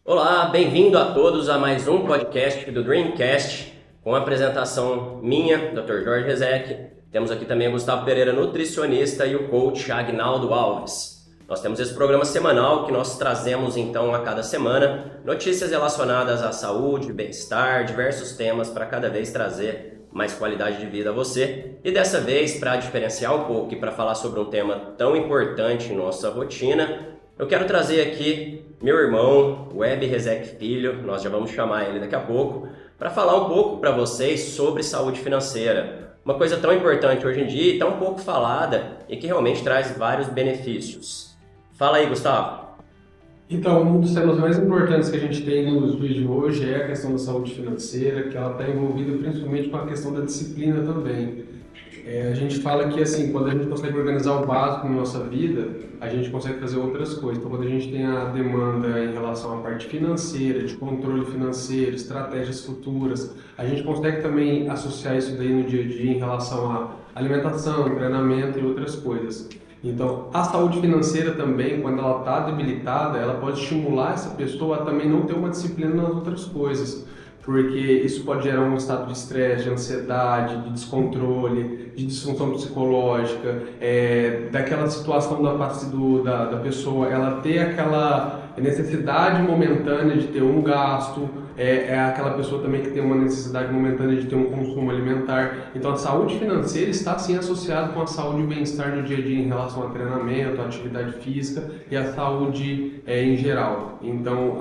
Olá, bem-vindo a todos a mais um podcast do Dreamcast, com a apresentação minha, Dr. Jorge Rezec. Temos aqui também o Gustavo Pereira, nutricionista, e o coach Agnaldo Alves. Nós temos esse programa semanal que nós trazemos então a cada semana notícias relacionadas à saúde, bem-estar, diversos temas para cada vez trazer mais qualidade de vida a você. E dessa vez, para diferenciar um pouco e para falar sobre um tema tão importante em nossa rotina, eu quero trazer aqui meu irmão, Web Rezec Filho, nós já vamos chamar ele daqui a pouco, para falar um pouco para vocês sobre saúde financeira. Uma coisa tão importante hoje em dia e tão pouco falada e que realmente traz vários benefícios. Fala aí, Gustavo. Então, um dos temas mais importantes que a gente tem nos dias de hoje é a questão da saúde financeira, que ela está envolvida principalmente com a questão da disciplina também. A gente fala que, assim, quando a gente consegue organizar o básico na nossa vida, a gente consegue fazer outras coisas. Então, quando a gente tem a demanda em relação à parte financeira, de controle financeiro, estratégias futuras, a gente consegue também associar isso daí no dia a dia em relação à alimentação, treinamento e outras coisas. Então, a saúde financeira também, quando ela está debilitada, ela pode estimular essa pessoa a também não ter uma disciplina nas outras coisas, porque isso pode gerar um estado de estresse, de ansiedade, de descontrole, de disfunção psicológica, daquela situação da parte da pessoa, ela ter aquela necessidade momentânea de ter um gasto, aquela pessoa também que tem uma necessidade momentânea de ter um consumo alimentar. Então, a saúde financeira está sim associada com a saúde e bem-estar no dia a dia em relação ao treinamento, à atividade física e à saúde em geral. Então,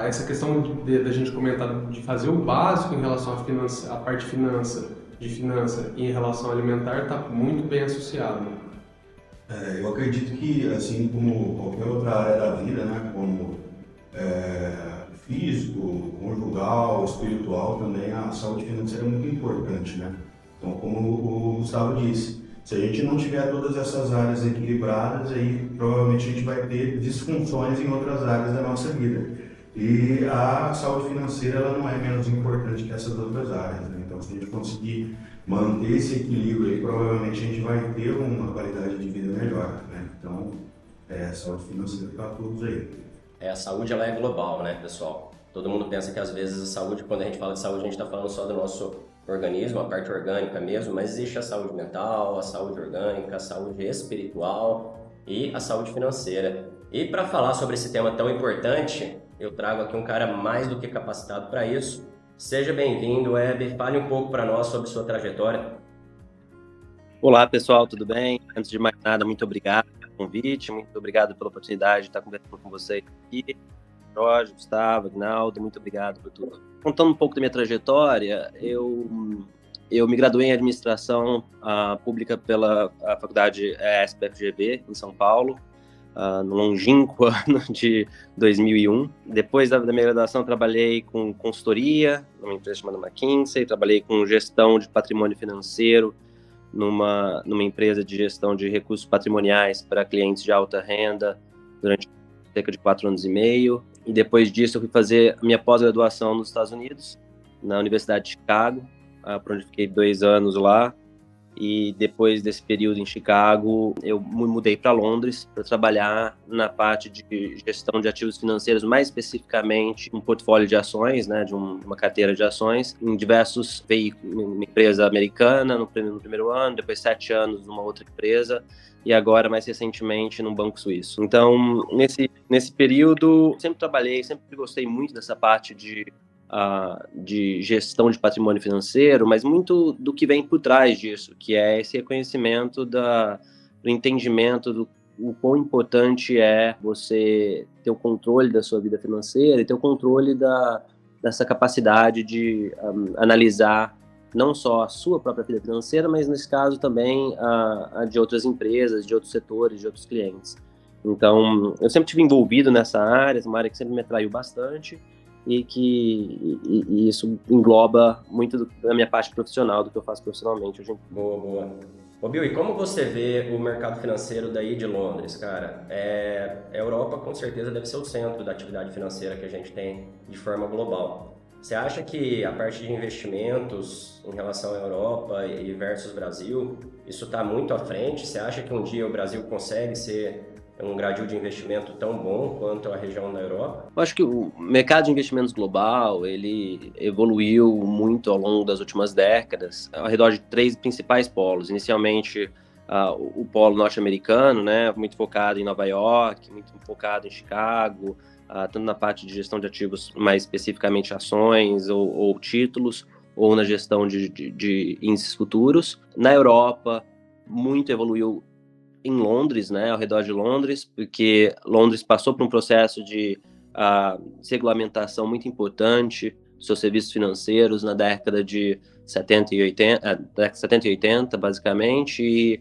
essa questão da gente comentar de fazer o básico em relação à parte de finança e em relação ao alimentar está muito bem associado. Eu acredito que, assim como qualquer outra área da vida, né, como físico, conjugal, espiritual, também a saúde financeira é muito importante, né? Então, como o Gustavo disse, se a gente não tiver todas essas áreas equilibradas, aí provavelmente a gente vai ter disfunções em outras áreas da nossa vida. E a saúde financeira ela não é menos importante que essas outras áreas, né? Então, se a gente conseguir manter esse equilíbrio aí, provavelmente a gente vai ter uma qualidade de vida melhor, né? Então, saúde financeira para todos aí. A saúde ela é global, né, pessoal? Todo mundo pensa que às vezes a saúde, quando a gente fala de saúde, a gente está falando só do nosso organismo, a parte orgânica mesmo, mas existe a saúde mental, a saúde orgânica, a saúde espiritual e a saúde financeira. E para falar sobre esse tema tão importante, eu trago aqui um cara mais do que capacitado para isso. Seja bem-vindo, Web. Fale um pouco para nós sobre sua trajetória. Olá, pessoal, tudo bem? Antes de mais nada, muito obrigado pelo convite, muito obrigado pela oportunidade de estar conversando com vocês aqui. Jorge, Gustavo, Agnaldo, muito obrigado por tudo. Contando um pouco da minha trajetória, eu me graduei em administração pública pela faculdade SPFGB, em São Paulo, no longínquo ano de 2001. Depois da minha graduação, trabalhei com consultoria, numa empresa chamada McKinsey, trabalhei com gestão de patrimônio financeiro, numa empresa de gestão de recursos patrimoniais para clientes de alta renda durante cerca de 4 anos e meio. E depois disso eu fui fazer a minha pós-graduação nos Estados Unidos, na Universidade de Chicago, por onde fiquei 2 anos lá. E depois desse período em Chicago, eu me mudei para Londres para trabalhar na parte de gestão de ativos financeiros, mais especificamente um portfólio de ações, né, de uma carteira de ações, em diversos veículos, uma empresa americana no primeiro ano, depois 7 anos numa outra empresa, e agora, mais recentemente, num banco suíço. Então, nesse período, sempre gostei muito dessa parte de gestão de patrimônio financeiro, mas muito do que vem por trás disso, que é esse reconhecimento do entendimento do o quão importante é você ter o controle da sua vida financeira e ter o controle dessa capacidade de analisar não só a sua própria vida financeira, mas nesse caso também a de outras empresas, de outros setores, de outros clientes. Então, eu sempre tive envolvido nessa área, uma área que sempre me atraiu bastante, e isso engloba muito da minha parte profissional, do que eu faço profissionalmente hoje em dia. Boa, boa. Ô Bill, e como você vê o mercado financeiro daí de Londres, cara? A Europa com certeza deve ser o centro da atividade financeira que a gente tem de forma global. Você acha que a parte de investimentos em relação à Europa e versus Brasil, isso está muito à frente? Você acha que um dia o Brasil consegue ser um gradil de investimento tão bom quanto a região da Europa? Eu acho que o mercado de investimentos global, ele evoluiu muito ao longo das últimas décadas, ao redor de 3 principais polos. Inicialmente, o polo norte-americano, né, muito focado em Nova York, muito focado em Chicago, tanto na parte de gestão de ativos, mais especificamente ações ou títulos, ou na gestão de índices futuros. Na Europa, muito evoluiu em Londres, né, ao redor de Londres, porque Londres passou por um processo de regulamentação muito importante dos seus serviços financeiros na década de 70 e 80, basicamente, e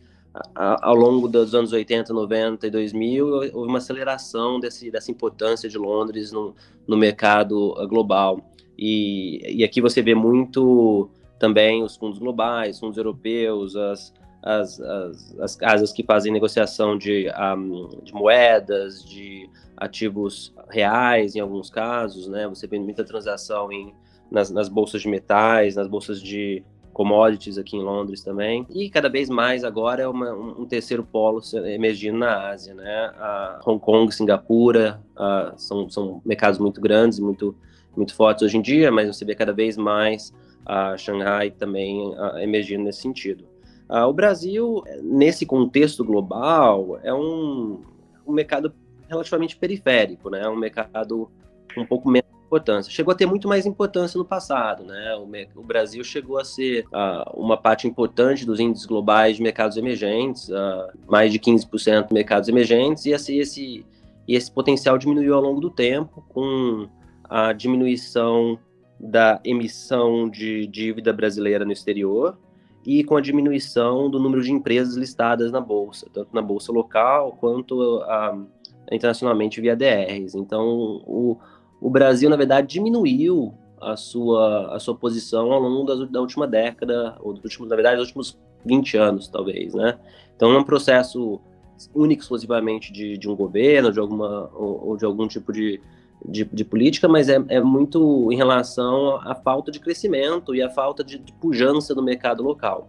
ao longo dos anos 80, 90 e 2000, houve uma aceleração dessa importância de Londres no mercado global. E aqui você vê muito também os fundos globais, fundos europeus, as casas que fazem negociação de moedas, de ativos reais, em alguns casos, né? Você vê muita transação nas bolsas de metais, nas bolsas de commodities aqui em Londres também. E cada vez mais agora é um terceiro polo emergindo na Ásia, né? Hong Kong, Singapura, são mercados muito grandes, muito fortes hoje em dia, mas você vê cada vez mais Xangai também emergindo nesse sentido. O Brasil, nesse contexto global, é um mercado relativamente periférico, né? Um mercado com um pouco menos importância. Chegou a ter muito mais importância no passado, né? O Brasil chegou a ser uma parte importante dos índices globais de mercados emergentes, mais de 15% de mercados emergentes, e esse potencial diminuiu ao longo do tempo com a diminuição da emissão de dívida brasileira no exterior, e com a diminuição do número de empresas listadas na Bolsa, tanto na Bolsa local quanto internacionalmente via DRs. Então, o Brasil, na verdade, diminuiu a sua posição ao longo da última década, ou na verdade, dos últimos 20 anos, talvez, né? Então, não é um processo único, exclusivamente de um governo, ou de algum tipo de política, mas é muito em relação à falta de crescimento e à falta de pujança no mercado local.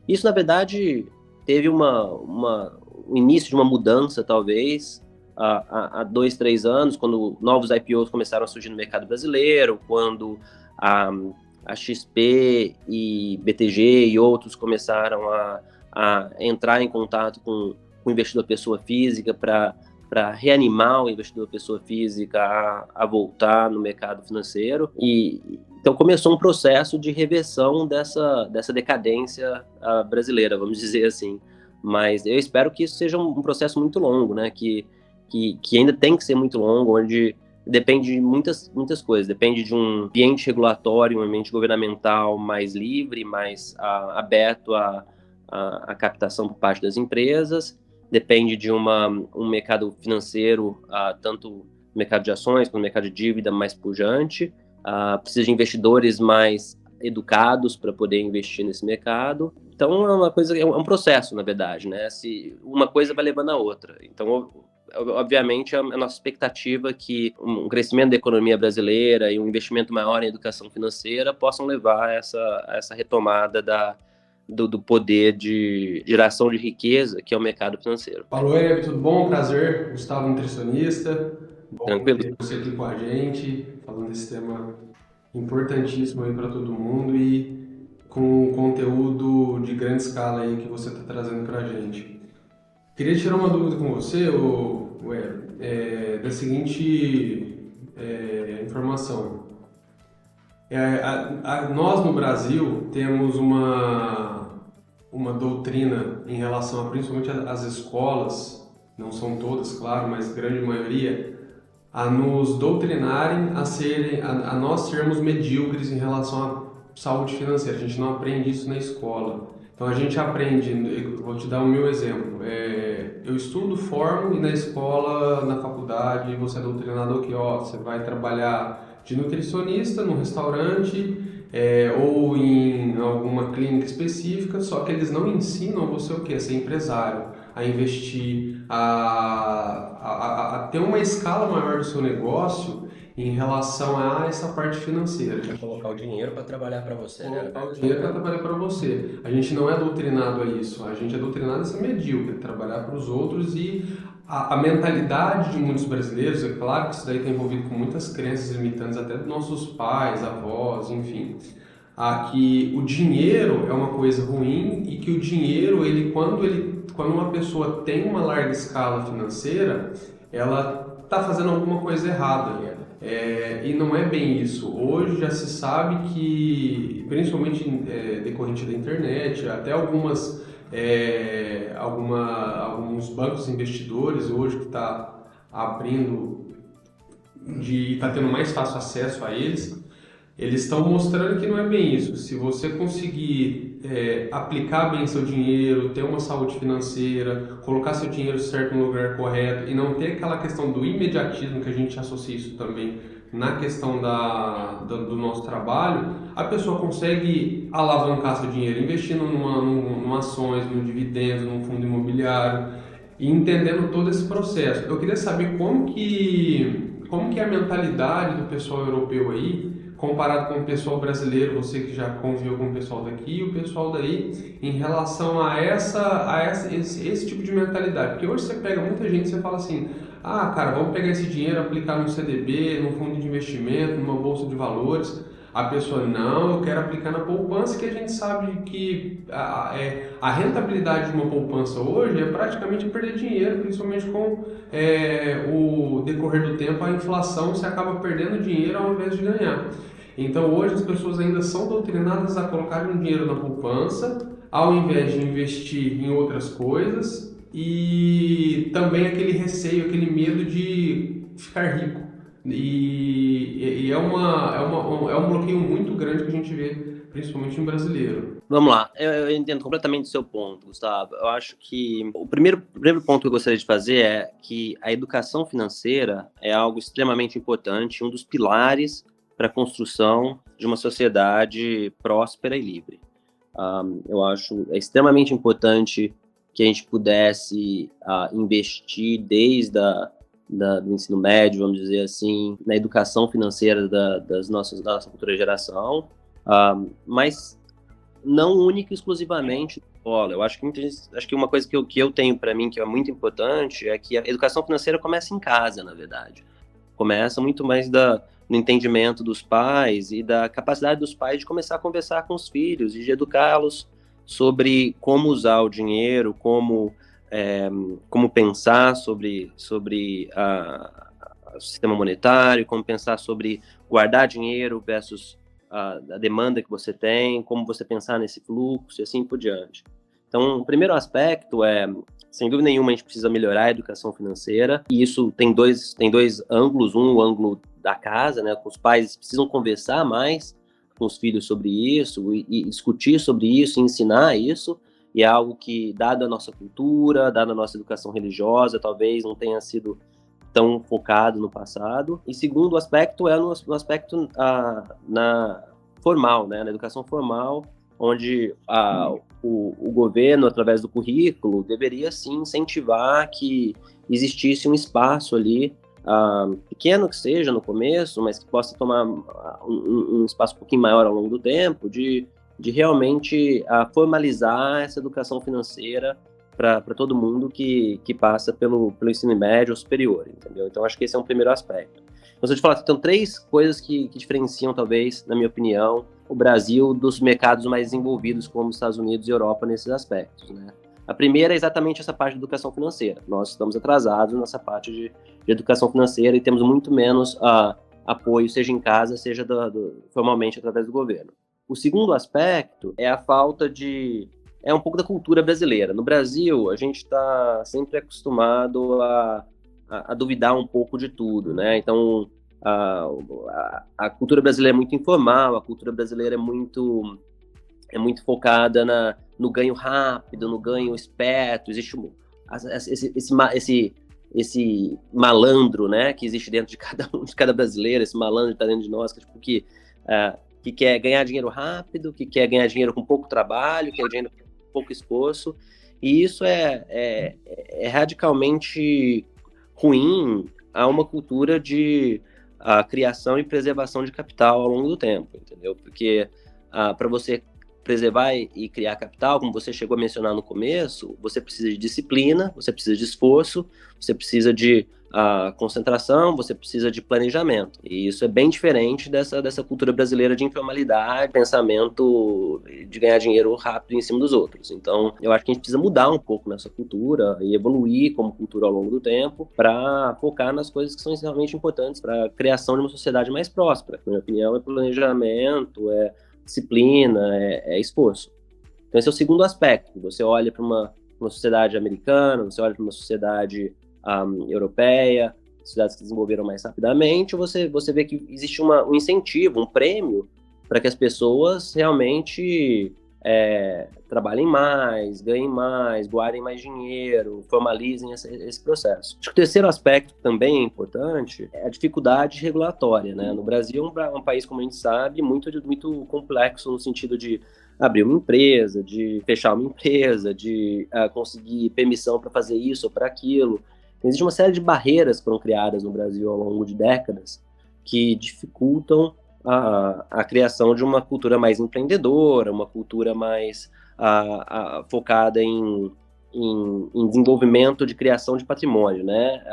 Isso, na verdade, teve um início de uma mudança, talvez, há 2, 3 anos, quando novos IPOs começaram a surgir no mercado brasileiro, quando a XP e BTG e outros começaram a entrar em contato com o investidor pessoa física para reanimar o investidor pessoa física a voltar no mercado financeiro. Então começou um processo de reversão dessa decadência brasileira, vamos dizer assim. Mas eu espero que isso seja um processo muito longo, né? Que ainda tem que ser muito longo, onde depende de muitas coisas. Depende de um ambiente regulatório, um ambiente governamental mais livre, mais aberto à captação por parte das empresas. Depende de um mercado financeiro, tanto no mercado de ações quanto no mercado de dívida mais pujante. Precisa de investidores mais educados para poder investir nesse mercado. Então, é um processo, na verdade, né? Se uma coisa vai levando a outra. Então, obviamente, a nossa expectativa é que um crescimento da economia brasileira e um investimento maior em educação financeira possam levar a essa retomada do poder de geração de riqueza, que é o mercado financeiro. Falou, Hebe, tudo bom? Prazer, Gustavo, nutricionista. Bom Tranquilo. ter você aqui com a gente, falando desse tema importantíssimo aí para todo mundo e com um conteúdo de grande escala aí que você está trazendo para a gente. Queria tirar uma dúvida com você, da seguinte informação. Nós no Brasil temos uma doutrina em relação principalmente às escolas, não são todas, claro, mas grande maioria, a nos doutrinarem a nós sermos medíocres em relação à saúde financeira. A gente não aprende isso na escola. Então a gente aprende, vou te dar o meu exemplo, eu estudo, formo e na escola, na faculdade, você é doutrinado aqui, você vai trabalhar de nutricionista num restaurante ou em alguma clínica específica, só que eles não ensinam você o que? A ser empresário, a investir, a ter uma escala maior do seu negócio em relação a essa parte financeira. Colocar o dinheiro para trabalhar para você, né? Colocar o dinheiro para trabalhar para você. A gente não é doutrinado a isso, a gente é doutrinado a ser medíocre, trabalhar para os outros e a mentalidade de muitos brasileiros, é claro que isso daí está envolvido com muitas crenças limitantes, até dos nossos pais, avós, enfim, que o dinheiro é uma coisa ruim e que o dinheiro, quando uma pessoa tem uma larga escala financeira, ela está fazendo alguma coisa errada. E não é bem isso. Hoje já se sabe que, principalmente decorrente da internet, até alguns bancos investidores hoje que está abrindo, está tendo mais fácil acesso a eles estão mostrando que não é bem isso. Se você conseguir aplicar bem seu dinheiro, ter uma saúde financeira, colocar seu dinheiro certo no lugar correto e não ter aquela questão do imediatismo, que a gente associa isso também na questão do nosso trabalho, a pessoa consegue alavancar seu dinheiro investindo numa ações, num dividendo, num fundo imobiliário e entendendo todo esse processo. Eu queria saber como que é a mentalidade do pessoal europeu aí, comparado com o pessoal brasileiro, você que já conviveu com o pessoal daqui e o pessoal daí, em relação a esse tipo de mentalidade. Porque hoje você pega muita gente e você fala assim, cara, vamos pegar esse dinheiro, aplicar num CDB, num fundo de investimento, numa bolsa de valores. A pessoa, não, eu quero aplicar na poupança, que a gente sabe que a rentabilidade de uma poupança hoje é praticamente perder dinheiro, principalmente com o decorrer do tempo, a inflação, você acaba perdendo dinheiro ao invés de ganhar. Então hoje as pessoas ainda são doutrinadas a colocarem dinheiro na poupança, ao invés de investir em outras coisas, e também aquele receio, aquele medo de ficar rico. E é um bloqueio muito grande que a gente vê, principalmente em brasileiro. Vamos lá, eu entendo completamente o seu ponto, Gustavo. Eu acho que o primeiro ponto que eu gostaria de fazer é que a educação financeira é algo extremamente importante, um dos pilares para a construção de uma sociedade próspera e livre. Eu acho extremamente importante que a gente pudesse investir desde do ensino médio, vamos dizer assim, na educação financeira da nossa futura geração, mas não única e exclusivamente na escola. Eu acho que uma coisa que eu tenho para mim que é muito importante é que a educação financeira começa em casa, na verdade. Começa muito mais no entendimento dos pais e da capacidade dos pais de começar a conversar com os filhos e de educá-los sobre como usar o dinheiro, como pensar sobre o sistema monetário, como pensar sobre guardar dinheiro versus a demanda que você tem, como você pensar nesse fluxo e assim por diante. Então, o primeiro aspecto sem dúvida nenhuma, a gente precisa melhorar a educação financeira, e isso tem dois ângulos. O ângulo da casa, né, com os pais precisam conversar mais com os filhos sobre isso, e discutir sobre isso, e ensinar isso, e é algo que, dado a nossa cultura, dado a nossa educação religiosa, talvez não tenha sido tão focado no passado. E segundo aspecto é no aspecto formal, né, na educação formal, onde o governo, através do currículo, deveria sim incentivar que existisse um espaço ali, pequeno que seja no começo, mas que possa tomar um espaço um pouquinho maior ao longo do tempo, de realmente formalizar essa educação financeira para todo mundo que passa pelo ensino médio ou superior, entendeu? Então, acho que esse é um primeiro aspecto. Então, se eu te falar que tem 3 coisas que diferenciam, talvez, na minha opinião, o Brasil dos mercados mais desenvolvidos, como os Estados Unidos e Europa, nesses aspectos, né? A primeira é exatamente essa parte de educação financeira. Nós estamos atrasados nessa parte de educação financeira e temos muito menos apoio, seja em casa, seja formalmente através do governo. O segundo aspecto é a falta um pouco da cultura brasileira. No Brasil, a gente está sempre acostumado a duvidar um pouco de tudo, né? Então, a cultura brasileira é muito informal, a cultura brasileira é muito focada no ganho rápido, no ganho esperto. Existe esse malandro, né, que existe dentro de cada brasileiro, esse malandro que está dentro de nós, que quer ganhar dinheiro rápido, que quer ganhar dinheiro com pouco trabalho, que quer dinheiro com pouco esforço, e isso é radicalmente ruim a uma cultura de criação e preservação de capital ao longo do tempo, entendeu? Porque para você preservar e criar capital, como você chegou a mencionar no começo, você precisa de disciplina, você precisa de esforço, você precisa de concentração, você precisa de planejamento. E isso é bem diferente dessa cultura brasileira de informalidade, pensamento de ganhar dinheiro rápido em cima dos outros. Então, eu acho que a gente precisa mudar um pouco nessa cultura e evoluir como cultura ao longo do tempo para focar nas coisas que são realmente importantes para a criação de uma sociedade mais próspera. Na minha opinião, é planejamento, é disciplina, é esforço. Então, esse é o segundo aspecto. Você olha para uma sociedade americana, você olha para uma sociedade europeia, sociedades que desenvolveram mais rapidamente, você vê que existe um incentivo, um prêmio para que as pessoas realmente trabalhem mais, ganhem mais, guardem mais dinheiro, formalizem esse processo. Acho que o terceiro aspecto que também é importante é a dificuldade regulatória, né? No Brasil é um país, como a gente sabe, muito complexo no sentido de abrir uma empresa, de fechar uma empresa, de conseguir permissão para fazer isso ou para aquilo. Existe uma série de barreiras que foram criadas no Brasil ao longo de décadas que dificultam a criação de uma cultura mais empreendedora, uma cultura mais focada em desenvolvimento de criação de patrimônio, né?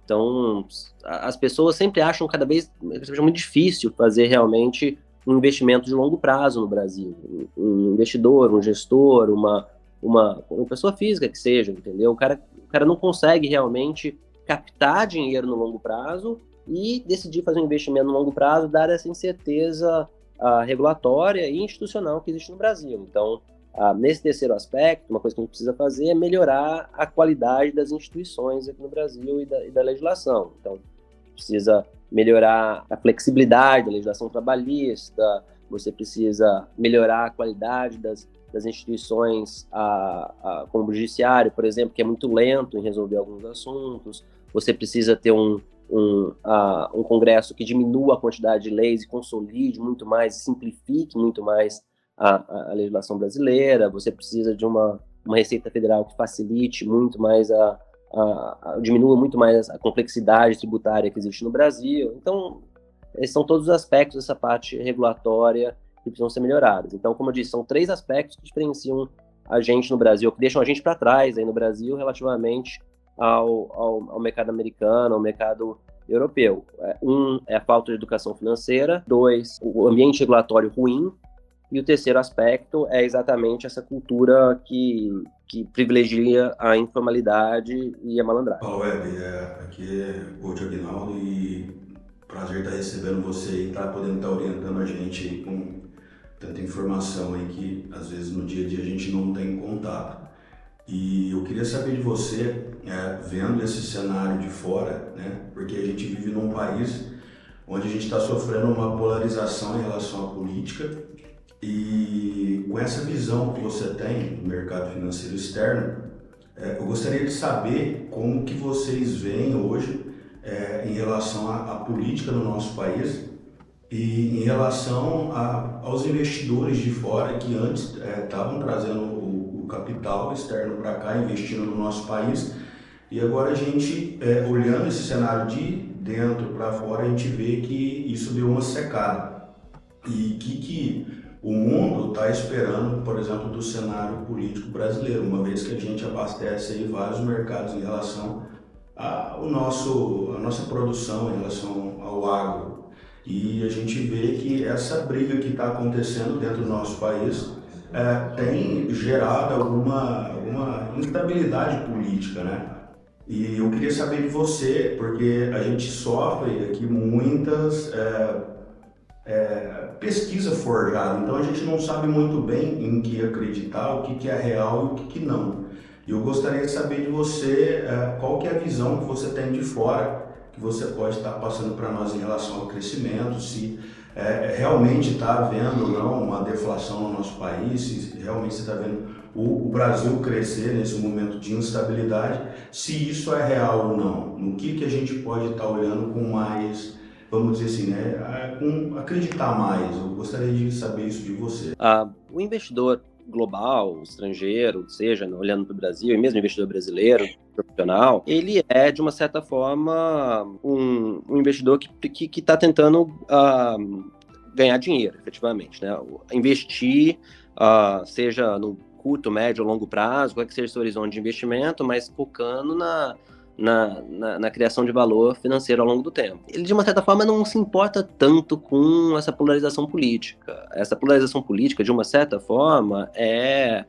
Então, as pessoas sempre acham cada vez muito difícil fazer realmente um investimento de longo prazo no Brasil. Um investidor, um gestor, uma pessoa física que seja, entendeu? O cara não consegue realmente captar dinheiro no longo prazo e decidir fazer um investimento no longo prazo, dar essa incerteza regulatória e institucional que existe no Brasil. Então, nesse terceiro aspecto, uma coisa que a gente precisa fazer é melhorar a qualidade das instituições aqui no Brasil e da legislação. Então, precisa melhorar a flexibilidade da legislação trabalhista, você precisa melhorar a qualidade das instituições, como o judiciário, por exemplo, que é muito lento em resolver alguns assuntos. Você precisa ter um Congresso que diminua a quantidade de leis e consolide muito mais, simplifique muito mais a legislação brasileira. Você precisa de uma Receita Federal que facilite muito mais, diminua muito mais a complexidade tributária que existe no Brasil. Então, esses são todos os aspectos dessa parte regulatória que precisam ser melhoradas. Então, como eu disse, são 3 aspectos que diferenciam a gente no Brasil, que deixam a gente para trás aí no Brasil relativamente ao mercado americano, ao mercado europeu. Um é a falta de educação financeira, 2, o ambiente regulatório ruim, e o terceiro aspecto é exatamente essa cultura que privilegia a informalidade e a malandragem. Paulo Web, aqui é o coach Aguinaldo e prazer estar recebendo você e estar podendo estar orientando a gente aí com tanta informação aí que às vezes no dia a dia a gente não tem contato. E eu queria saber de você, vendo esse cenário de fora, né, porque a gente vive num país onde a gente está sofrendo uma polarização em relação à política, e com essa visão que você tem do mercado financeiro externo, eu gostaria de saber como que vocês veem hoje em relação à política no nosso país e em relação aos investidores de fora que antes estavam trazendo o capital externo para cá, investindo no nosso país, e agora a gente, olhando esse cenário de dentro para fora, a gente vê que isso deu uma secada. E que o mundo está esperando, por exemplo, do cenário político brasileiro, uma vez que a gente abastece aí vários mercados em relação a nossa produção, em relação ao agro. E a gente vê que essa briga que está acontecendo dentro do nosso país tem gerado alguma instabilidade política, né? E eu queria saber de você, porque a gente sofre aqui muitas pesquisa forjada, então a gente não sabe muito bem em que acreditar, o que é real e o que não. E eu gostaria de saber de você qual que é a visão que você tem de fora, que você pode estar passando para nós em relação ao crescimento, se realmente está havendo ou não uma deflação no nosso país, se realmente você está vendo o Brasil crescer nesse momento de instabilidade, se isso é real ou não, no que a gente pode estar olhando com mais, vamos dizer assim, né, com acreditar mais. Eu gostaria de saber isso de você. O investidor global, estrangeiro, seja olhando para o Brasil, e mesmo investidor brasileiro, profissional, ele é, de uma certa forma, um investidor que está tentando ganhar dinheiro, efetivamente, né? Investir, seja no curto, médio ou longo prazo, qual que seja o seu horizonte de investimento, mas focando na criação de valor financeiro ao longo do tempo. Ele, de uma certa forma, não se importa tanto com essa polarização política. Essa polarização política, de uma certa forma, é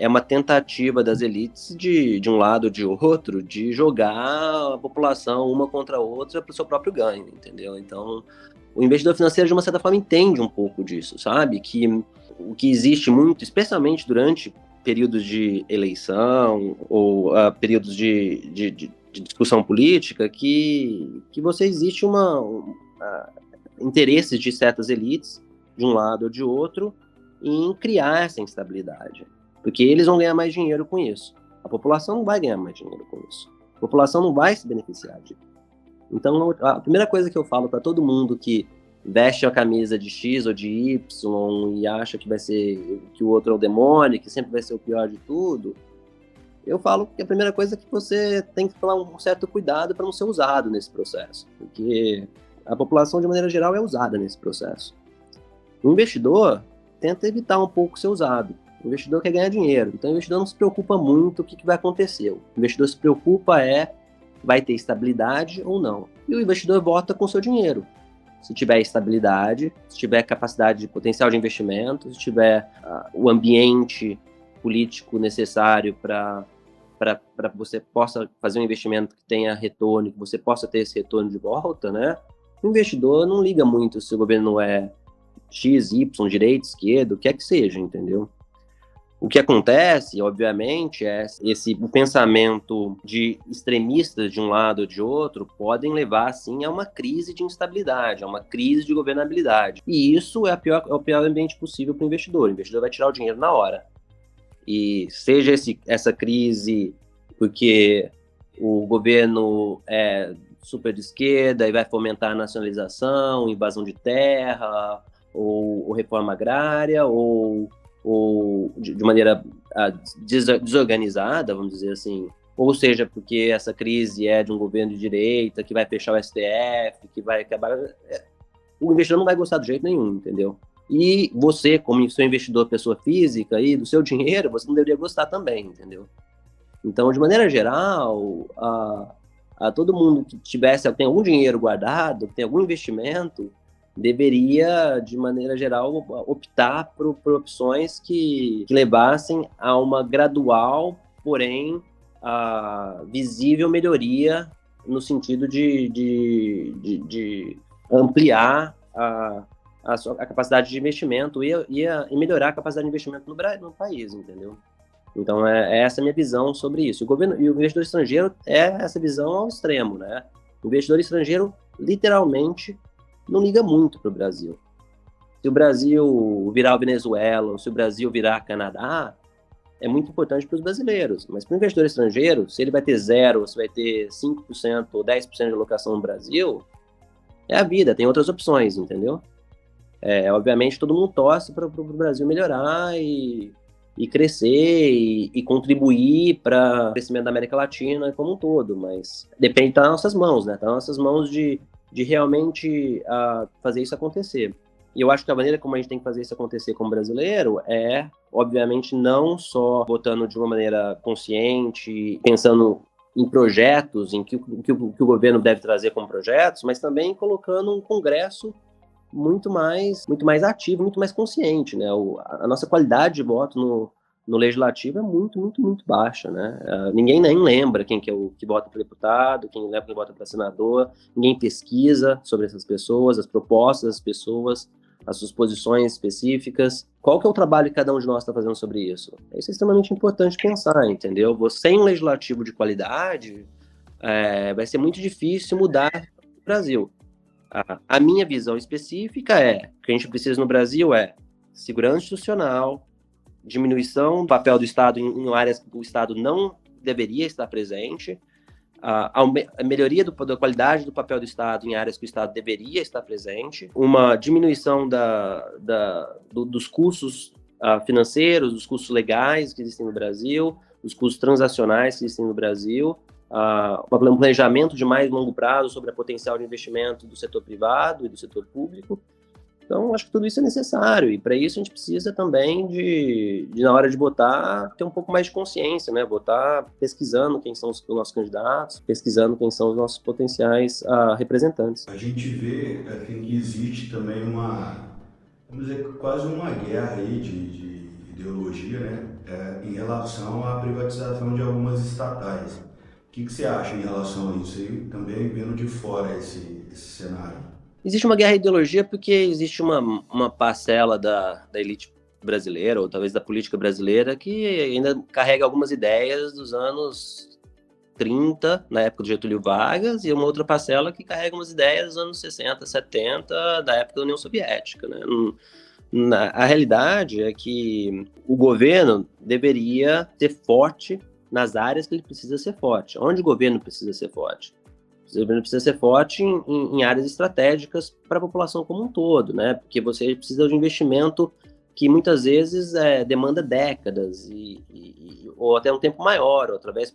uma tentativa das elites de um lado ou de outro, de jogar a população uma contra a outra para o seu próprio ganho, entendeu? Então, o investidor financeiro, de uma certa forma, entende um pouco disso, sabe? Que o que existe muito, especialmente durante períodos de eleição ou períodos de discussão política, que você existe interesses de certas elites, de um lado ou de outro, em criar essa instabilidade. Porque eles vão ganhar mais dinheiro com isso. A população não vai ganhar mais dinheiro com isso. A população não vai se beneficiar disso. Então, a primeira coisa que eu falo para todo mundo que veste a camisa de X ou de Y e acha que o outro é o demônio, que sempre vai ser o pior de tudo, eu falo que a primeira coisa é que você tem que tomar um certo cuidado para não ser usado nesse processo. Porque a população, de maneira geral, é usada nesse processo. O investidor tenta evitar um pouco ser usado. O investidor quer ganhar dinheiro, então o investidor não se preocupa muito o que vai acontecer. O investidor se preocupa vai ter estabilidade ou não. E o investidor vota com o seu dinheiro. Se tiver estabilidade, se tiver capacidade de potencial de investimento, se tiver o ambiente político necessário para você possa fazer um investimento que tenha retorno, que você possa ter esse retorno de volta, né? O investidor não liga muito se o governo é X, Y, direita, esquerda, o que é que seja, entendeu? O que acontece, obviamente, o pensamento de extremistas de um lado ou de outro podem levar, sim, a uma crise de instabilidade, a uma crise de governabilidade. E isso é o pior ambiente possível para o investidor. O investidor vai tirar o dinheiro na hora. E seja essa crise porque o governo é super de esquerda e vai fomentar a nacionalização, invasão de terra, ou reforma agrária, ou de maneira desorganizada, vamos dizer assim, ou seja, porque essa crise é de um governo de direita, que vai fechar o STF, que vai acabar... O investidor não vai gostar de jeito nenhum, entendeu? E você, como seu investidor, pessoa física, aí, do seu dinheiro, você não deveria gostar também, entendeu? Então, de maneira geral, todo mundo que tem algum dinheiro guardado, que tem algum investimento, deveria, de maneira geral, optar por opções que levassem a uma gradual, porém visível melhoria no sentido de ampliar a capacidade de investimento e melhorar a capacidade de investimento no país, entendeu? Então, essa a minha visão sobre isso. E o investidor estrangeiro é essa visão ao extremo, né? O investidor estrangeiro, literalmente, não liga muito para o Brasil. Se o Brasil virar a Venezuela, ou se o Brasil virar Canadá, é muito importante para os brasileiros. Mas para o investidor estrangeiro, se ele vai ter 0, ou se vai ter 5% ou 10% de alocação no Brasil, é a vida, tem outras opções, entendeu? Obviamente, todo mundo torce para o Brasil melhorar e crescer e contribuir para o crescimento da América Latina como um todo, mas depende das nossas mãos, né? Tá nas nossas mãos de realmente fazer isso acontecer. E eu acho que a maneira como a gente tem que fazer isso acontecer como brasileiro é, obviamente, não só votando de uma maneira consciente, pensando em projetos, em que o governo deve trazer como projetos, mas também colocando um Congresso muito mais ativo, muito mais consciente, né? A nossa qualidade de voto no legislativo é muito, muito, muito baixa, né? Ninguém nem lembra quem que é o que vota para deputado, quem vota para senador, ninguém pesquisa sobre essas pessoas, as propostas das pessoas, as suas posições específicas. Qual que é o trabalho que cada um de nós está fazendo sobre isso? Isso é extremamente importante pensar, entendeu? Sem um legislativo de qualidade, vai ser muito difícil mudar o Brasil. A minha visão específica o que a gente precisa no Brasil é segurança institucional, diminuição do papel do Estado em áreas que o Estado não deveria estar presente, a melhoria da qualidade do papel do Estado em áreas que o Estado deveria estar presente, uma diminuição dos custos financeiros, dos custos legais que existem no Brasil, dos custos transacionais que existem no Brasil, um planejamento de mais longo prazo sobre a potencial de investimento do setor privado e do setor público. Então, acho que tudo isso é necessário, e para isso a gente precisa também na hora de votar, ter um pouco mais de consciência, né? Votar pesquisando quem são os nossos candidatos, pesquisando quem são os nossos potenciais representantes. A gente vê assim, que existe também vamos dizer, quase uma guerra aí de ideologia, né? Em relação à privatização de algumas estatais. O que você acha em relação a isso aí, também vendo de fora esse cenário? Existe uma guerra de ideologia porque existe uma parcela da elite brasileira, ou talvez da política brasileira, que ainda carrega algumas ideias dos anos 30, na época do Getúlio Vargas, e uma outra parcela que carrega umas ideias dos anos 60, 70, da época da União Soviética, né? A realidade é que o governo deveria ser forte nas áreas que ele precisa ser forte. Onde o governo precisa ser forte? O governo precisa ser forte em áreas estratégicas para a população como um todo, né? Porque você precisa de um investimento que muitas vezes demanda décadas ou até um tempo maior, ou talvez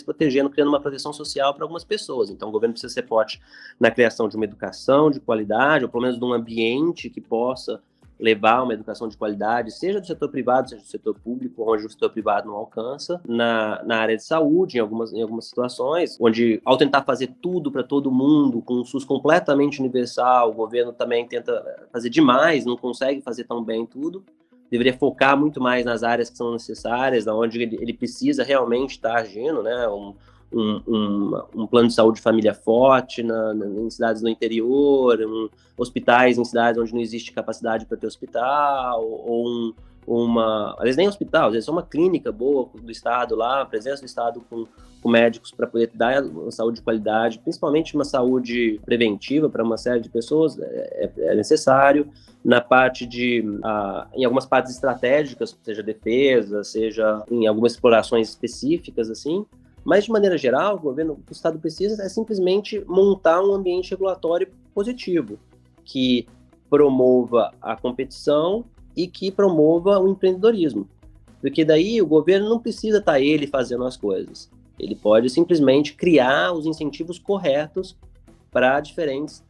protegendo, criando uma proteção social para algumas pessoas. Então, o governo precisa ser forte na criação de uma educação de qualidade, ou pelo menos de um ambiente que possa levar uma educação de qualidade, seja do setor privado, seja do setor público, onde o setor privado não alcança, na área de saúde, em algumas situações, onde, ao tentar fazer tudo para todo mundo, com um SUS completamente universal, o governo também tenta fazer demais, não consegue fazer tão bem tudo, deveria focar muito mais nas áreas que são necessárias, onde ele precisa realmente estar agindo, né? Um plano de saúde de família forte em cidades do interior, hospitais em cidades onde não existe capacidade para ter hospital, ou às vezes nem hospital, às vezes só uma clínica boa do Estado lá, a presença do Estado com médicos para poder dar uma saúde de qualidade, principalmente uma saúde preventiva para uma série de pessoas, é necessário. Na parte em algumas partes estratégicas, seja defesa, seja em algumas explorações específicas, assim. Mas, de maneira geral, o Estado precisa simplesmente montar um ambiente regulatório positivo, que promova a competição e que promova o empreendedorismo. Porque daí o governo não precisa estar ele fazendo as coisas. Ele pode simplesmente criar os incentivos corretos para diferentes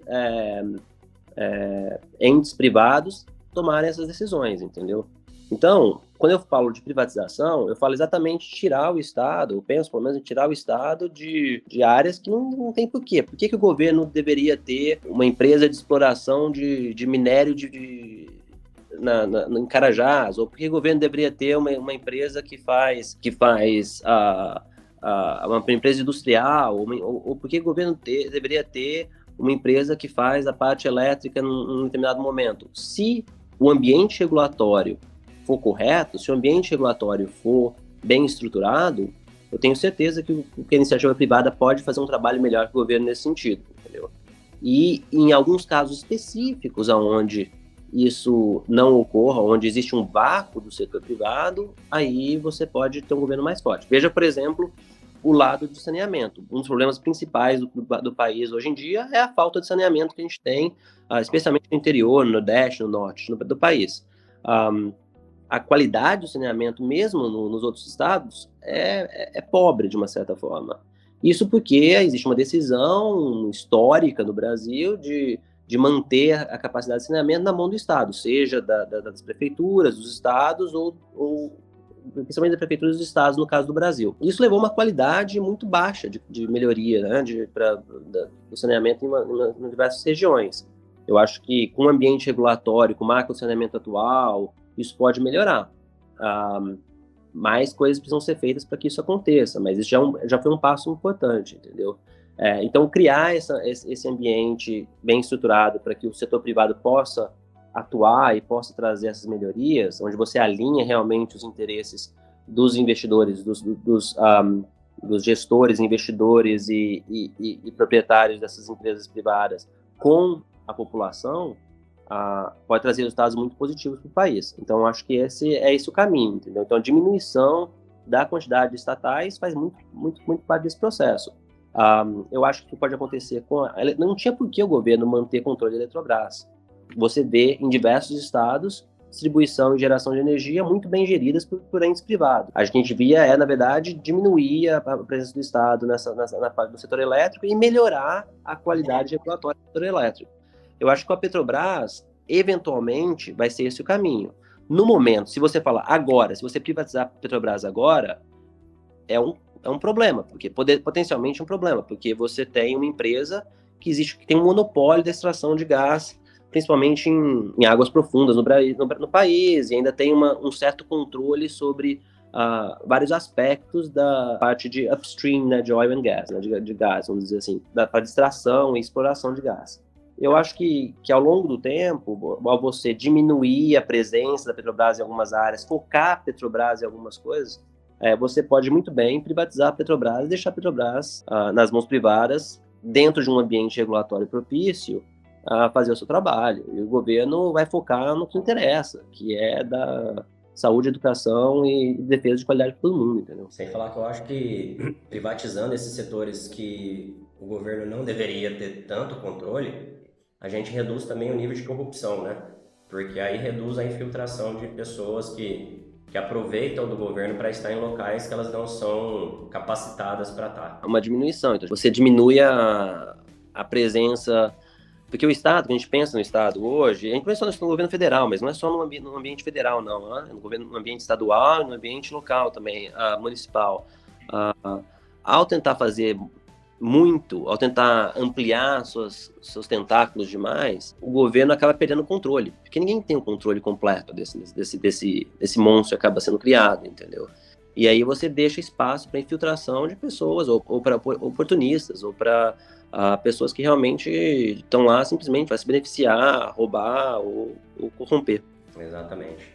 entes privados tomarem essas decisões, entendeu? Então, quando eu falo de privatização, eu falo exatamente tirar o Estado, eu penso pelo menos em tirar o Estado de áreas que não tem porquê. Por que o governo deveria ter uma empresa de exploração de minério em Carajás? Ou por que o governo deveria ter uma empresa que faz uma empresa industrial? Ou por que o governo deveria ter uma empresa que faz a parte elétrica num determinado momento? Se o ambiente regulatório for correto, se o ambiente regulatório for bem estruturado, eu tenho certeza que a iniciativa privada pode fazer um trabalho melhor que o governo nesse sentido, entendeu? E em alguns casos específicos onde isso não ocorra, onde existe um vácuo do setor privado, aí você pode ter um governo mais forte. Veja, por exemplo, o lado do saneamento. Um dos problemas principais do país hoje em dia é a falta de saneamento que a gente tem, especialmente no interior, no Nordeste, no Norte do país. A qualidade do saneamento, mesmo nos outros estados, é pobre, de uma certa forma. Isso porque existe uma decisão histórica no Brasil de manter a capacidade de saneamento na mão do Estado, seja das prefeituras, dos estados, ou principalmente das prefeituras dos estados, no caso do Brasil. Isso levou a uma qualidade muito baixa de melhoria, né, do saneamento em diversas regiões. Eu acho que com o ambiente regulatório, com o marco do saneamento atual, isso pode melhorar. Mais coisas precisam ser feitas para que isso aconteça, mas isso já foi um passo importante, entendeu? Então, criar esse ambiente bem estruturado para que o setor privado possa atuar e possa trazer essas melhorias, onde você alinha realmente os interesses dos investidores, dos gestores, investidores e proprietários dessas empresas privadas com a população, pode trazer resultados muito positivos para o país. Então, acho que esse o caminho, entendeu? Então, a diminuição da quantidade de estatais faz muito parte desse processo. Eu acho que pode acontecer não tinha por que o governo manter controle da Eletrobras. Você vê em diversos estados distribuição e geração de energia muito bem geridas por entes privados. A gente via, na verdade, diminuir a presença do Estado na parte do setor elétrico e melhorar a qualidade regulatória do setor elétrico. Eu acho que com a Petrobras, eventualmente vai ser esse o caminho. No momento, se você falar agora, se você privatizar a Petrobras agora, é um problema, porque potencialmente um problema, porque você tem uma empresa que tem um monopólio da extração de gás, principalmente em águas profundas no país, e ainda tem um certo controle sobre vários aspectos da parte de upstream, né, de oil and gas, né, de gás, vamos dizer assim, para extração e exploração de gás. Eu acho que ao longo do tempo, ao você diminuir a presença da Petrobras em algumas áreas, focar a Petrobras em algumas coisas, você pode muito bem privatizar a Petrobras e deixar a Petrobras nas mãos privadas, dentro de um ambiente regulatório propício, a fazer o seu trabalho. E o governo vai focar no que interessa, que é da saúde, educação e defesa de qualidade para todo mundo, entendeu? Sem falar que eu acho que privatizando esses setores que o governo não deveria ter tanto controle, a gente reduz também o nível de corrupção, né? Porque aí reduz a infiltração de pessoas que aproveitam do governo para estar em locais que elas não são capacitadas para estar. Uma diminuição. Então, você diminui a presença. Porque o Estado, a gente pensa no Estado hoje, a gente pensa no governo federal, mas não é só no ambiente federal, não. Né? No ambiente estadual e no ambiente local também, municipal. Ao tentar fazer muito, ao tentar ampliar seus tentáculos demais, o governo acaba perdendo o controle, porque ninguém tem o controle completo desse monstro que acaba sendo criado, entendeu? E aí você deixa espaço para infiltração de pessoas, ou para oportunistas, ou para pessoas que realmente estão lá simplesmente para se beneficiar, roubar ou corromper. Exatamente.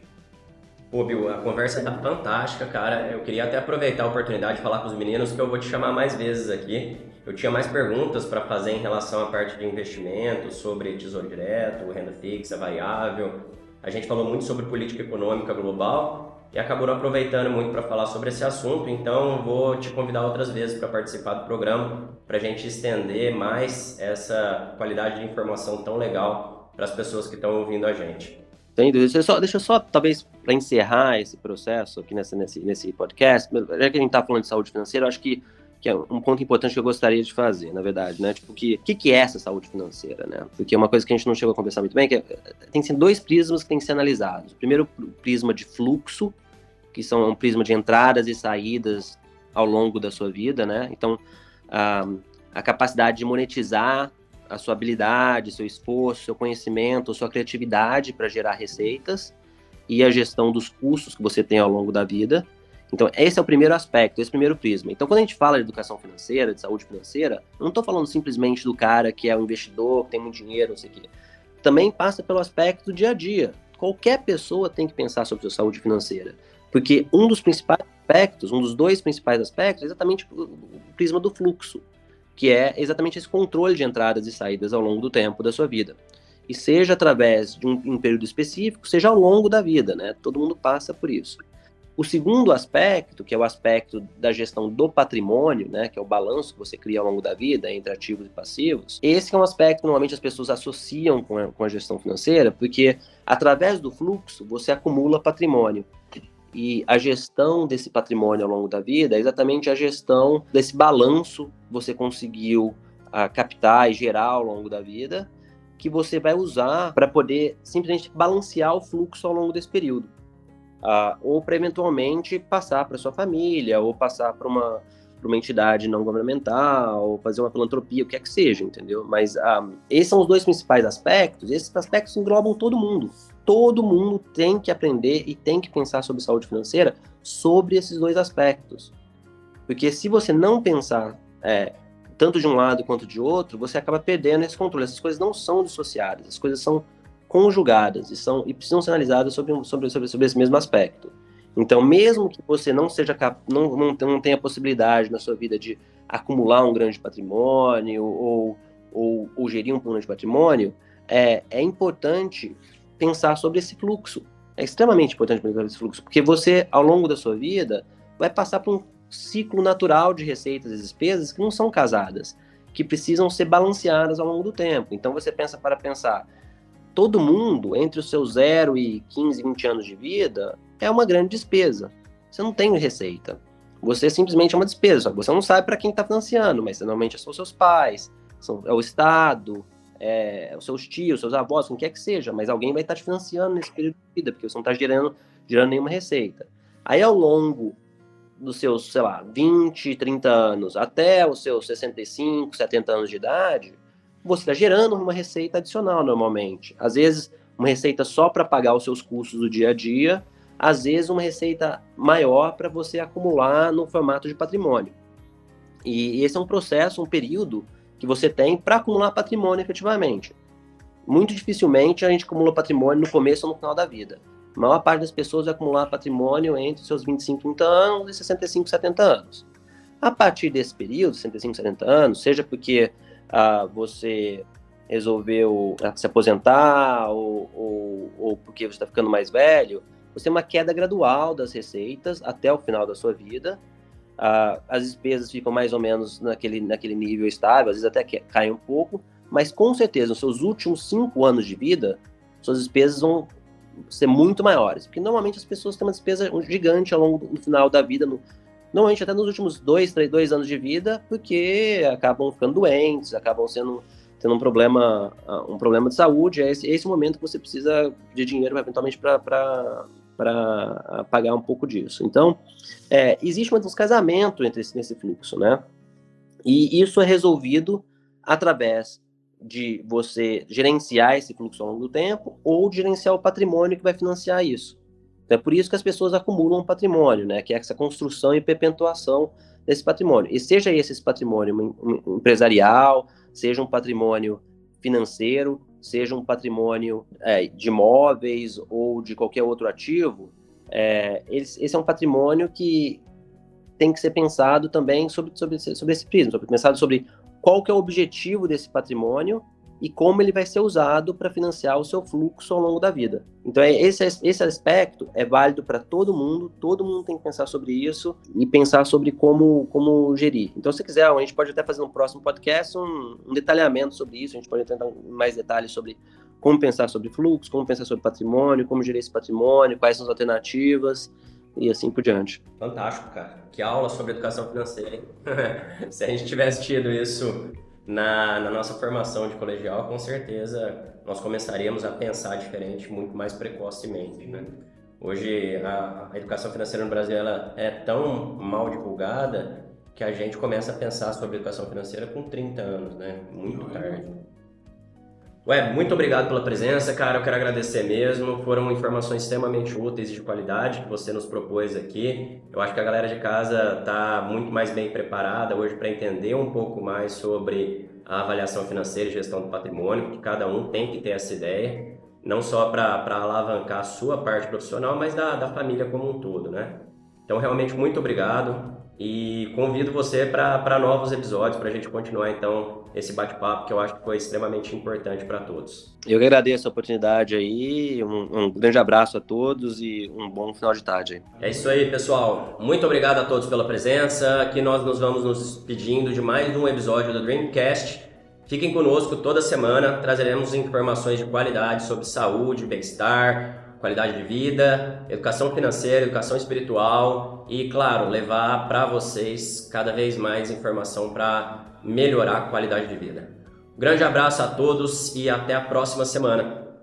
Pô, Bill, a conversa tá fantástica, cara. Eu queria até aproveitar a oportunidade de falar com os meninos que eu vou te chamar mais vezes aqui. Eu tinha mais perguntas para fazer em relação à parte de investimento, sobre tesouro direto, renda fixa, variável. A gente falou muito sobre política econômica global e acabou aproveitando muito para falar sobre esse assunto. Então, vou te convidar outras vezes para participar do programa, para a gente estender mais essa qualidade de informação tão legal para as pessoas que estão ouvindo a gente. Deixa eu só, talvez, para encerrar esse processo aqui nesse podcast, já que a gente está falando de saúde financeira, eu acho que é um ponto importante que eu gostaria de fazer, na verdade, né? Tipo, o que é essa saúde financeira, né? Porque é uma coisa que a gente não chegou a conversar muito bem, que tem que ser 2 prismas que tem que ser analisados. O primeiro, o prisma de fluxo, que são um prisma de entradas e saídas ao longo da sua vida, né? Então, a capacidade de monetizar a sua habilidade, seu esforço, seu conhecimento, sua criatividade para gerar receitas e a gestão dos custos que você tem ao longo da vida. Então, esse é o primeiro aspecto, esse é o primeiro prisma. Então, quando a gente fala de educação financeira, de saúde financeira, eu não estou falando simplesmente do cara que é um investidor, que tem muito dinheiro, não sei o quê. Também passa pelo aspecto do dia a dia. Qualquer pessoa tem que pensar sobre sua saúde financeira, porque um dos 2 principais aspectos é exatamente o prisma do fluxo, que é exatamente esse controle de entradas e saídas ao longo do tempo da sua vida. E seja através de um período específico, seja ao longo da vida, né? Todo mundo passa por isso. O segundo aspecto, que é o aspecto da gestão do patrimônio, né? Que é o balanço que você cria ao longo da vida entre ativos e passivos, esse é um aspecto que normalmente as pessoas associam com a gestão financeira, porque através do fluxo você acumula patrimônio. E a gestão desse patrimônio ao longo da vida é exatamente a gestão desse balanço que você conseguiu captar e gerar ao longo da vida, que você vai usar para poder simplesmente balancear o fluxo ao longo desse período. Ou para eventualmente passar para sua família, ou passar para uma entidade não governamental, ou fazer uma filantropia, o que é que seja, entendeu? Mas esses são os 2 principais aspectos, e esses aspectos englobam todo mundo. Todo mundo tem que aprender e tem que pensar sobre saúde financeira sobre esses 2 aspectos. Porque se você não pensar tanto de um lado quanto de outro, você acaba perdendo esse controle. Essas coisas não são dissociadas, as coisas são conjugadas e precisam ser analisadas sobre esse mesmo aspecto. Então, mesmo que você não tenha a possibilidade na sua vida de acumular um grande patrimônio ou gerir um grande patrimônio, é importante pensar sobre esse fluxo. É extremamente importante pensar sobre esse fluxo, porque você, ao longo da sua vida, vai passar por um ciclo natural de receitas e despesas que não são casadas, que precisam ser balanceadas ao longo do tempo. Então, você para pensar, todo mundo, entre os seus 0 e 15, 20 anos de vida, é uma grande despesa. Você não tem receita. Você simplesmente é uma despesa. Você não sabe para quem está financiando, mas normalmente são seus pais, é o Estado, os seus tios, seus avós, quem quer que seja, mas alguém vai estar te financiando nesse período de vida, porque você não está gerando nenhuma receita. Aí, ao longo dos seus, 20, 30 anos, até os seus 65, 70 anos de idade, você está gerando uma receita adicional normalmente. Às vezes, uma receita só para pagar os seus custos do dia a dia, às vezes uma receita maior para você acumular no formato de patrimônio. E esse é um processo, um período que você tem para acumular patrimônio efetivamente. Muito dificilmente a gente acumula patrimônio no começo ou no final da vida. A maior parte das pessoas vai acumular patrimônio entre os seus 25, 30 anos e 65, 70 anos. A partir desse período, 65, 70 anos, seja porque você resolveu se aposentar ou porque você está ficando mais velho, você tem uma queda gradual das receitas até o final da sua vida. As despesas ficam mais ou menos naquele nível estável, às vezes até caem um pouco, mas com certeza nos seus últimos 5 anos de vida, suas despesas vão ser muito maiores, porque normalmente as pessoas têm uma despesa gigante ao longo do final da vida, normalmente até nos últimos 2 anos de vida, porque acabam ficando doentes, acabam tendo um problema de saúde. É esse momento que você precisa de dinheiro eventualmente para pagar um pouco disso. Então, existe um descasamento nesse fluxo, né? E isso é resolvido através de você gerenciar esse fluxo ao longo do tempo ou de gerenciar o patrimônio que vai financiar isso. Então, é por isso que as pessoas acumulam patrimônio, né? Que é essa construção e perpetuação desse patrimônio. E seja esse patrimônio empresarial, seja um patrimônio financeiro, seja um patrimônio de imóveis ou de qualquer outro ativo, esse é um patrimônio que tem que ser pensado também sobre esse prisma, pensado sobre qual que é o objetivo desse patrimônio e como ele vai ser usado para financiar o seu fluxo ao longo da vida. Então, esse aspecto é válido para todo mundo tem que pensar sobre isso e pensar sobre como gerir. Então, se quiser, a gente pode até fazer no próximo podcast um detalhamento sobre isso, a gente pode tentar mais detalhes sobre como pensar sobre fluxo, como pensar sobre patrimônio, como gerir esse patrimônio, quais são as alternativas e assim por diante. Fantástico, cara. Que aula sobre educação financeira, hein? Se a gente tivesse tido isso na nossa formação de colegial, com certeza nós começaríamos a pensar diferente muito mais precocemente, né? Hoje a educação financeira no Brasil ela é tão mal divulgada que a gente começa a pensar sobre educação financeira com 30 anos, né? Muito tarde. Muito obrigado pela presença, cara. Eu quero agradecer mesmo. Foram informações extremamente úteis e de qualidade que você nos propôs aqui. Eu acho que a galera de casa está muito mais bem preparada hoje para entender um pouco mais sobre a avaliação financeira e gestão do patrimônio, porque cada um tem que ter essa ideia, não só para alavancar a sua parte profissional, mas da família como um todo, né? Então, realmente, muito obrigado e convido você para novos episódios, para a gente continuar, então, esse bate-papo que eu acho que foi extremamente importante para todos. Eu que agradeço a oportunidade aí, um grande abraço a todos e um bom final de tarde aí. É isso aí, pessoal. Muito obrigado a todos pela presença. Aqui nós nos vamos nos despedindo de mais um episódio do Dreamcast. Fiquem conosco toda semana, trazeremos informações de qualidade sobre saúde, bem-estar, qualidade de vida, educação financeira, educação espiritual e, claro, levar para vocês cada vez mais informação para melhorar a qualidade de vida. Um grande abraço a todos e até a próxima semana.